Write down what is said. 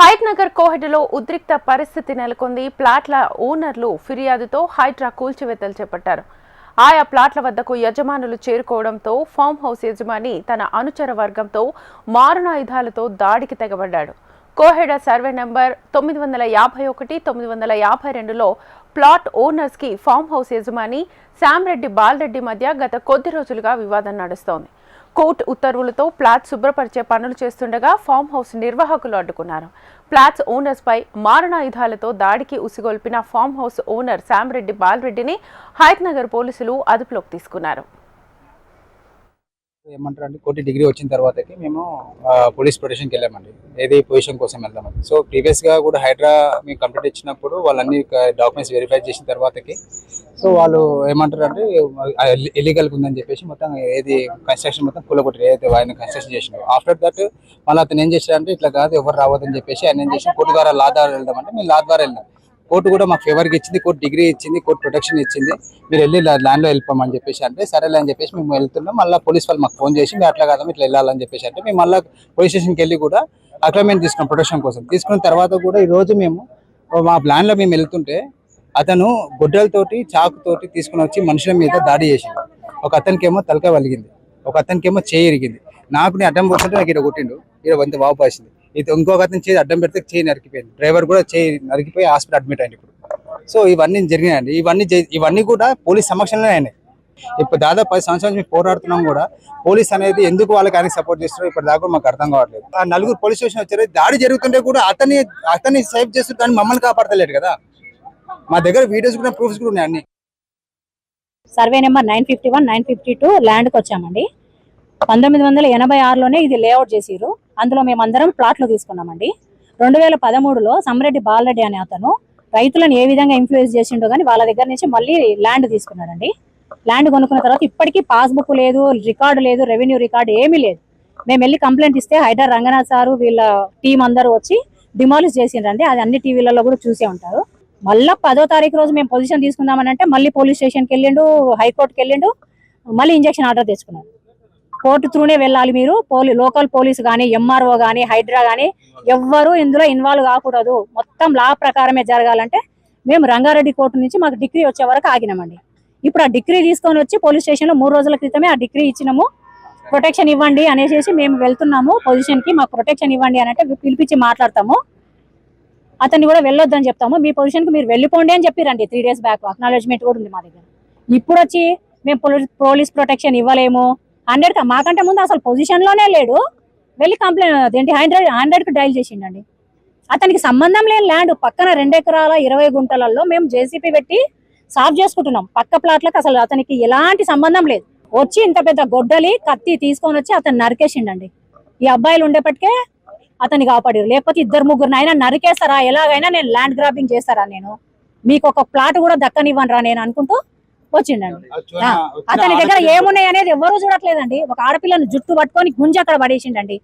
హయత్ నగర్ కోహెడలో ఉద్రిక్త పరిస్థితి నెలకొంది. ప్లాట్ల ఓనర్లు ఫిర్యాదుతో హైడ్రా కూల్చివేతలు చేపట్టారు. ఆయా ప్లాట్ల వద్దకు యజమానులు చేరుకోవడంతో ఫామ్ హౌస్ యజమాని తన అనుచర వర్గంతో మారణాయుధాలతో దాడికి తెగబడ్డాడు. కోహెడ సర్వే నంబర్ 951, 952లో ప్లాట్ ఓనర్స్ కి ఫామ్ హౌస్ యజమాని శామ్రెడ్డి బాలరెడ్డి మధ్య గత కొద్ది రోజులుగా వివాదం నడుస్తోంది. కోర్టు ఉత్తర్వులతో ప్లాట్స్ శుభ్రపరిచే పనులు చేస్తుండగా ఫామ్ హౌస్ నిర్వాహకులు అడ్డుకున్నారు. ప్లాట్స్ ఓనర్స్ పై మారణాయుధాలతో దాడికి ఉసిగొల్పిన ఫామ్ హౌస్ ఓనర్ శామ్రెడ్డి బాలరెడ్డిని హయత్ నగర్ పోలీసులు అదుపులోకి తీసుకున్నారు. ఏమంటారంటే కోర్టు డిగ్రీ వచ్చిన తర్వాతకి మేము పోలీస్ ప్రొటెక్షన్కి వెళ్ళామండి. ఏది పొజిషన్ కోసం వెళ్దామని. సో ప్రీవియస్గా కూడా హైడ్రా మేము కంప్లీట్ ఇచ్చినప్పుడు వాళ్ళన్ని డాక్యుమెంట్స్ వెరిఫై చేసిన తర్వాతకి సో వాళ్ళు ఏమంటారంటే ఇల్లీగల్గా ఉందని చెప్పేసి మొత్తం ఏది కన్స్ట్రక్షన్ మొత్తం కూలగొట్టారు. ఏదైతే ఆయన కన్స్ట్రక్షన్ చేసినారు. ఆఫ్టర్ దట్ మళ్ళీ అతను ఏం చేశారంటే ఇట్లా కాదు ఎవరు రావద్దని చెప్పేసి ఆయన ఏం చేసి కోర్టు ద్వారా లా ద్వారా వెళ్దామంటే మేము లా ద్వారా వెళ్ళాం. కోర్టు కూడా మాకు ఫేవర్కి ఇచ్చింది, కోర్టు డిగ్రీ ఇచ్చింది, కోర్టు ప్రొటెక్షన్ ఇచ్చింది. మీరు వెళ్ళి ల్యాండ్లో వెళ్ళిపోమని చెప్పేసి అంటే సరేలే అని చెప్పేసి మేము వెళ్తున్నాం. మళ్ళీ పోలీస్ వాళ్ళు మాకు ఫోన్ చేసి మీరు అట్లా కాదా ఇట్లా వెళ్ళాలని చెప్పేసి అంటే మేము మళ్ళీ పోలీస్ స్టేషన్కి వెళ్ళి కూడా అక్లైమెంట్ తీసుకున్నాం ప్రొటెక్షన్ కోసం. తీసుకున్న తర్వాత కూడా ఈ రోజు మేము మా ప్లాన్లో మేము వెళ్తుంటే అతను గొడ్డలతోటి చాకుతోటి తీసుకుని వచ్చి మనుషుల మీద దాడి చేసిండు. ఒక అతనికేమో తలకాయ వలిగింది, ఒక అతనికేమో చేయి ఇరిగింది. నాకు నేను అడ్డం పోతుంటే నాకు ఇక్కడ కొట్టిండు, ఇక్కడ వంత వాపు పాసింది. ఇది ఇంకొక అతను చేయి అడ్డం పెడితే చేయి నరికిపోయింది. డ్రైవర్ కూడా చేయి నరికిపోయి హాస్పిటల్ అడ్మిట్ అయింది. ఇప్పుడు సో ఇవన్నీ జరిగినాయండి. ఇవన్నీ కూడా పోలీస్ సమక్షంలోనే అయినాయి. ఇప్పుడు దాదాపు 10 సంవత్సరాల నుంచి పోరాడుతున్నాం కూడా పోలీస్ అనేది ఎందుకు వాళ్ళకి ఆయనకి సపోర్ట్ చేస్తారో ఇప్పుడు దాకా మాకు అర్థం కావట్లేదు. ఆ నలుగురు పోలీస్ స్టేషన్ వచ్చారు, దాడి జరుగుతుంటే కూడా అతన్ని సేవ్ చేస్తుంటే కానీ మమ్మల్ని కాపాడతలేడు కదా. మా దగ్గర వీడియోస్ కూడా ప్రూఫ్స్ కూడా ఉన్నాయి అన్ని. సర్వే నెంబర్ 951, 952 ల్యాండ్కి వచ్చామండి. 1986లోనే ఇది లేఅవుట్ చేసిరు. అందులో మేమందరం ప్లాట్లు తీసుకున్నామండి. 2013లో సమ్రెడ్డి బాలరెడ్డి అనే అతను రైతులను ఏ విధంగా ఇన్ఫ్లుయెన్స్ చేసిండో కానీ వాళ్ళ దగ్గర నుంచి మళ్ళీ ల్యాండ్ తీసుకున్నాడండి. ల్యాండ్ కొనుక్కున్న తర్వాత ఇప్పటికీ పాస్బుక్ లేదు, రికార్డు లేదు, రెవెన్యూ రికార్డు ఏమీ లేదు. మేము వెళ్ళి కంప్లైంట్ ఇస్తే హైడ్రా రంగనాథ్ సారు వీళ్ళ టీం అందరూ వచ్చి డిమాలిష్ చేసిండ్రండి. అది అన్ని టీవీలలో కూడా చూసే ఉంటారు. మళ్ళీ 10వ తారీఖు రోజు మేము పొజిషన్ తీసుకుందామని అంటే మళ్ళీ పోలీస్ స్టేషన్కి వెళ్ళిండు, హైకోర్టుకి వెళ్ళిండు, మళ్ళీ ఇంజక్షన్ ఆర్డర్ తెచ్చుకున్నాడు. కోర్టు త్రూనే వెళ్ళాలి మీరు, లోకల్ పోలీసు కానీ, ఎంఆర్ఓ కానీ, హైడ్రా కానీ ఎవ్వరూ ఇందులో ఇన్వాల్వ్ కాకూడదు, మొత్తం లా ప్రకారమే జరగాలంటే మేము రంగారెడ్డి కోర్టు నుంచి మాకు డిగ్రీ వచ్చే వరకు ఆగినామండి. ఇప్పుడు ఆ డిగ్రీ తీసుకొని వచ్చి పోలీస్ స్టేషన్లో 3 రోజుల క్రితమే ఆ డిగ్రీ ఇచ్చినాము. ప్రొటెక్షన్ ఇవ్వండి అనేసి మేము వెళ్తున్నాము పొజిషన్కి, మాకు ప్రొటెక్షన్ ఇవ్వండి అని అంటే పిలిపించి మాట్లాడతాము. అతన్ని కూడా వెళ్ళొద్దని చెప్తాము. మీ పొజిషన్కి మీరు వెళ్ళిపోండి అని చెప్పిరండి. 3 days బ్యాక్ అక్నాలెడ్జ్మెంట్ కూడా ఉంది మా దగ్గర. ఇప్పుడు వచ్చి మేము పోలీస్ ప్రొటెక్షన్ ఇవ్వలేము 100 మాకంటే ముందు అసలు పొజిషన్లోనే లేడు. వెళ్ళి కంప్లైంట్ ఏంటి 100కి డైల్ చేసిండండి. అతనికి సంబంధం లేని ల్యాండ్ పక్కన 2 ఎకరాల 20 గుంటలలో మేము జేసీపీ పెట్టి సాఫ్ చేసుకుంటున్నాం. పక్క ప్లాట్లకు అసలు అతనికి ఎలాంటి సంబంధం లేదు. వచ్చి ఇంత పెద్ద గొడ్డలి కత్తి తీసుకొని వచ్చి అతను నరికేసిండండి. ఈ అబ్బాయిలు ఉండేపటికే అతన్ని కాపాడారు. లేకపోతే 2-3 అయినా నరికేస్తారా, ఎలాగైనా నేను ల్యాండ్ గ్రాబింగ్ చేస్తారా, నేను మీకు ఒక ప్లాట్ కూడా దక్కనివ్వనరా నేను అనుకుంటూ వచ్చిండండి. అతని దగ్గర ఏమున్నాయి అనేది ఎవరు చూడట్లేదండి. ఒక ఆడపిల్లను జుట్టు పట్టుకొని గుంజి అక్కడ పడేసిండండి.